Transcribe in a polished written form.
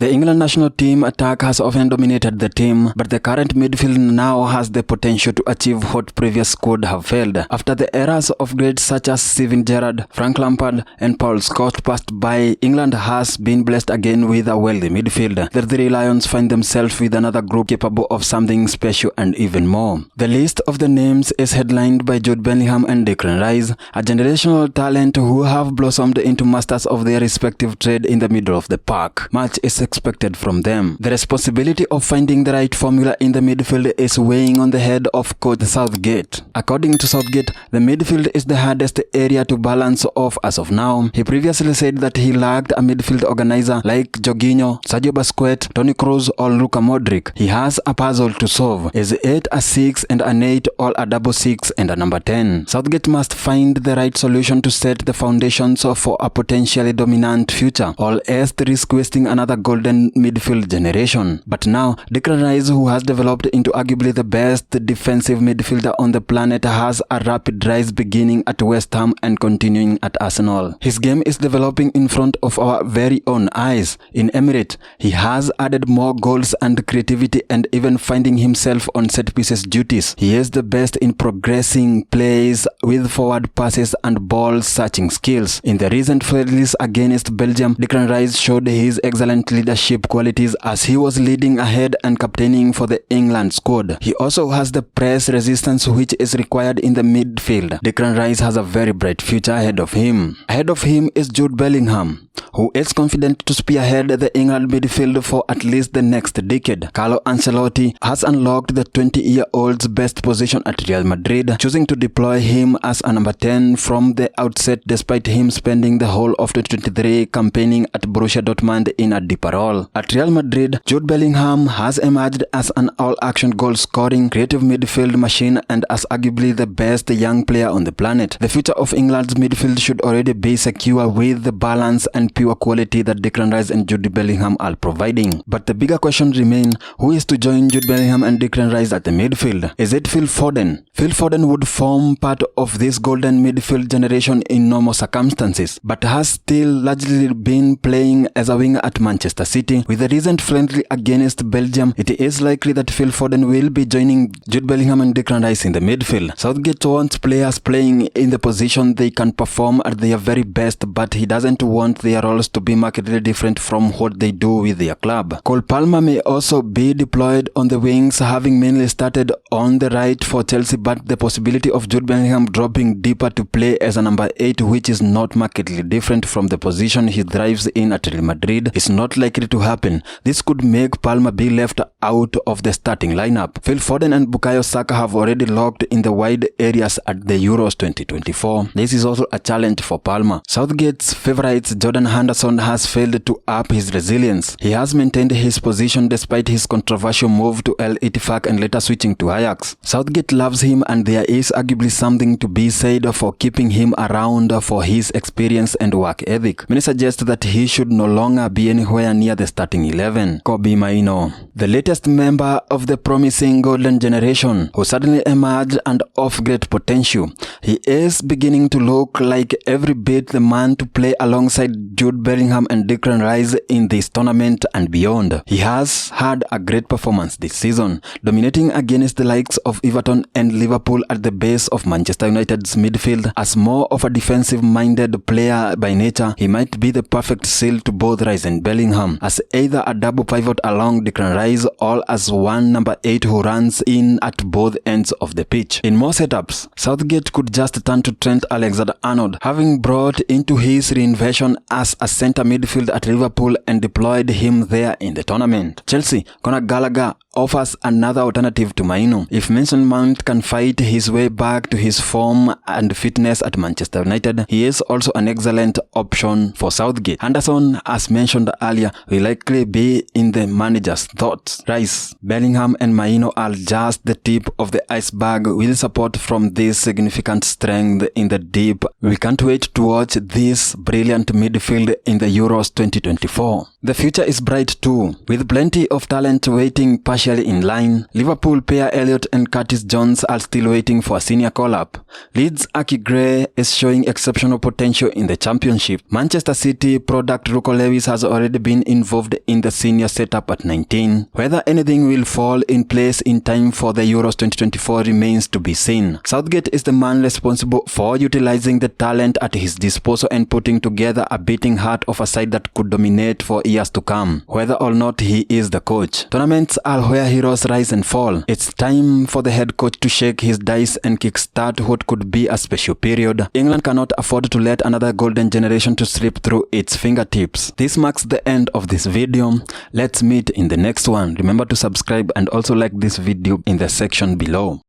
The England national team attack has often dominated the team, but the current midfield now has the potential to achieve what previous squad have failed. After the eras of greats such as Steven Gerrard, Frank Lampard and Paul Scholes passed by, England has been blessed again with a wealthy midfield. The Three Lions find themselves with another group capable of something special and even more. The list of the names is headlined by Jude Bellingham and Declan Rice, a generational talent who have blossomed into masters of their respective trade in the middle of the park. Much is expected from them. The responsibility of finding the right formula in the midfield is weighing on the head of coach Southgate. According to Southgate, the midfield is the hardest area to balance off as of now. He previously said that he lacked a midfield organizer like Jorginho, Sergio Busquets, Toni Kroos or Luka Modric. He has a puzzle to solve. Is 8 a 6 and an 8 or a double 6 and a number 10? Southgate must find the right solution to set the foundations for a potentially dominant future, or else risk wasting another golden midfield generation. But now, Declan Rice, who has developed into arguably the best defensive midfielder on the planet, has a rapid rise beginning at West Ham and continuing at Arsenal. His game is developing in front of our very own eyes. In Emirates, he has added more goals and creativity and even finding himself on set pieces duties. He is the best in progressing plays with forward passes and ball searching skills. In the recent friendlies against Belgium, Declan Rice showed his excellent leadership qualities as he was leading ahead and captaining for the England squad. He also has the press resistance which is required in the midfield. Declan Rice has a very bright future ahead of him. Ahead of him is Jude Bellingham, who is confident to spearhead the England midfield for at least the next decade. Carlo Ancelotti has unlocked the 20-year-old's best position at Real Madrid, choosing to deploy him as a number 10 from the outset despite him spending the whole of 2023 campaigning at Borussia Dortmund in a deeper role. At Real Madrid, Jude Bellingham has emerged as an all-action goal-scoring, creative midfield machine and as arguably the best young player on the planet. The future of England's midfield should already be secure with the balance and pure quality that Declan Rice and Jude Bellingham are providing. But the bigger question remains, who is to join Jude Bellingham and Declan Rice at the midfield? Is it Phil Foden? Phil Foden would form part of this golden midfield generation in normal circumstances, but has still largely been playing as a winger at Manchester City. With the recent friendly against Belgium, it is likely that Phil Foden will be joining Jude Bellingham and Declan Rice in the midfield. Southgate wants players playing in the position they can perform at their very best, but he doesn't want their roles to be markedly different from what they do with their club. Cole Palmer may also be deployed on the wings, having mainly started on the right for Chelsea, but the possibility of Jude Bellingham dropping deeper to play as a number 8, which is not markedly different from the position he thrives in at Real Madrid, is not likely to happen. This could make Palmer be left out of the starting lineup. Phil Foden and Bukayo Saka have already locked in the wide areas at the Euros 2024. This is also a challenge for Palmer. Southgate's favourites Jordan Henderson has failed to up his resilience. He has maintained his position despite his controversial move to Al Ettifaq and later switching to Ajax. Southgate loves him and there is arguably something to be said for keeping him around for his experience and work ethic. Many suggest that he should no longer be anywhere near the starting 11. Kobbie Mainoo, the latest member of the promising golden generation, who suddenly emerged and of great potential. He is beginning to look like every bit the man to play alongside Jude Bellingham and Declan Rice in this tournament and beyond. He has had a great performance this season, dominating against the likes of Everton and Liverpool at the base of Manchester United's midfield. As more of a defensive-minded player by nature, he might be the perfect seal to both Rice and Bellingham, as either a double pivot along Declan Rice or as one number 8 who runs in at both ends of the pitch. In more setups, Southgate could just turn to Trent Alexander-Arnold, having brought into his reinvention as a centre midfield at Liverpool and deployed him there in the tournament. Chelsea, Conor Gallagher offers another alternative to Mainoo. If Mason Mount can fight his way back to his form and fitness at Manchester United, he is also an excellent option for Southgate. Henderson, as mentioned earlier, will likely be in the manager's thoughts. Rice, Bellingham and Mainoo are just the tip of the iceberg with support from this significant strength in the deep. We can't wait to watch this brilliant midfield in the Euros 2024. The future is bright too, with plenty of talent waiting patiently officially in line. Liverpool pair Elliott and Curtis Jones are still waiting for a senior call-up. Leeds' Aki Gray is showing exceptional potential in the Championship. Manchester City product Ruko Lewis has already been involved in the senior setup at 19. Whether anything will fall in place in time for the Euros 2024 remains to be seen. Southgate is the man responsible for utilizing the talent at his disposal and putting together a beating heart of a side that could dominate for years to come, whether or not he is the coach. Tournaments are where heroes rise and fall. It's time for the head coach to shake his dice and kickstart what could be a special period. England cannot afford to let another golden generation to slip through its fingertips. This marks the end of this video. Let's meet in the next one. Remember to subscribe and also like this video in the section below.